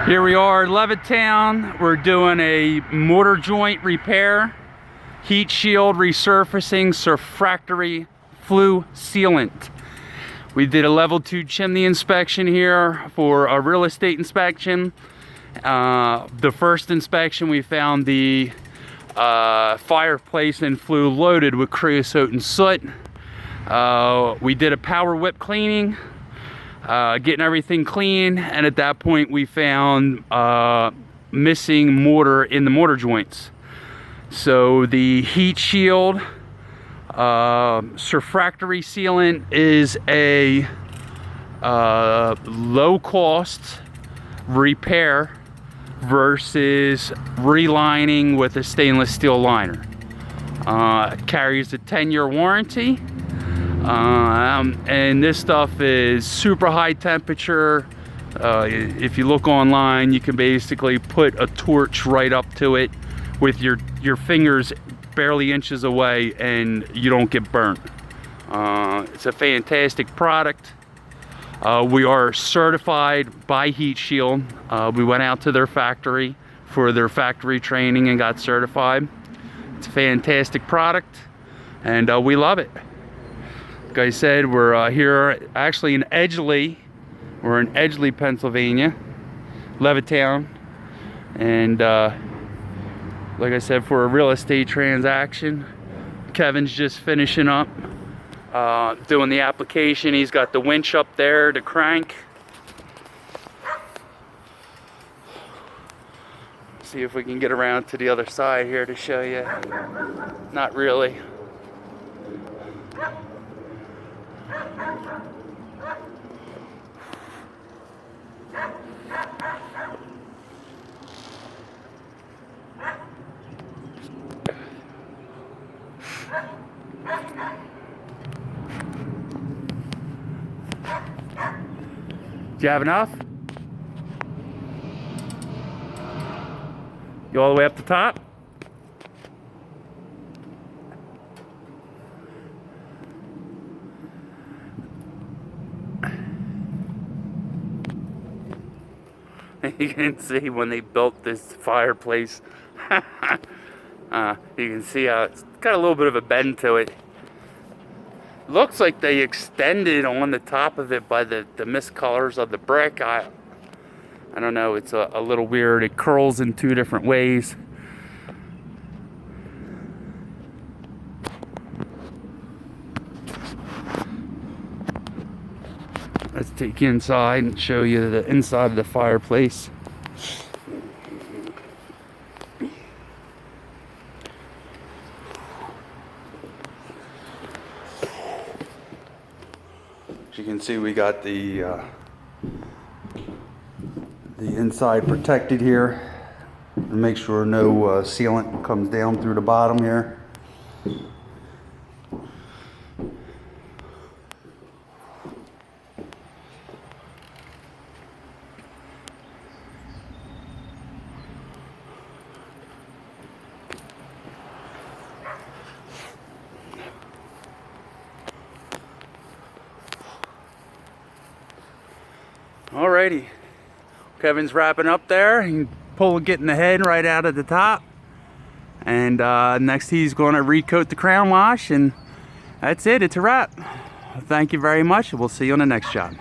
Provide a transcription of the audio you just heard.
Here we are in Levittown. We're doing a mortar joint repair, heat shield resurfacing, cerfractory flue sealant. We did a level 2 chimney inspection here for a real estate inspection. The first inspection we found the fireplace and flue loaded with creosote and soot. We did a power whip cleaning, getting everything clean, and at that point we found missing mortar in the mortar joints. So the heat shield cerfractory sealant is a low cost repair versus relining with a stainless steel liner. It carries a 10-year warranty. And this stuff is super high temperature. If you look online, you can basically put a torch right up to it with your fingers barely inches away and you don't get burnt. It's a fantastic product. We are certified by Heatshield. We went out to their factory for their factory training and got certified. It's a fantastic product and we love it. Like I said, we're here actually in Edgeley. We're in Edgeley, Pennsylvania, Levittown, and like I said, for a real estate transaction. Kevin's just finishing up doing the application. He's got the winch up there to crank. See if we can get around to the other side here to show you. Not really. Do you have enough? You all the way up the top? You can see when they built this fireplace, you can see how it's got a little bit of a bend to it. Looks like they extended on the top of it by the miscolors of the brick. I don't know, it's a little weird. It curls in two different ways. Let's take you inside and show you the inside of the fireplace. As you can see, we got the inside protected here. And make sure no sealant comes down through the bottom here. Alrighty, Kevin's wrapping up there. He getting the head right out of the top, and next he's going to recoat the crown wash, and that's it. It's a wrap. Thank you very much. We'll see you on the next job.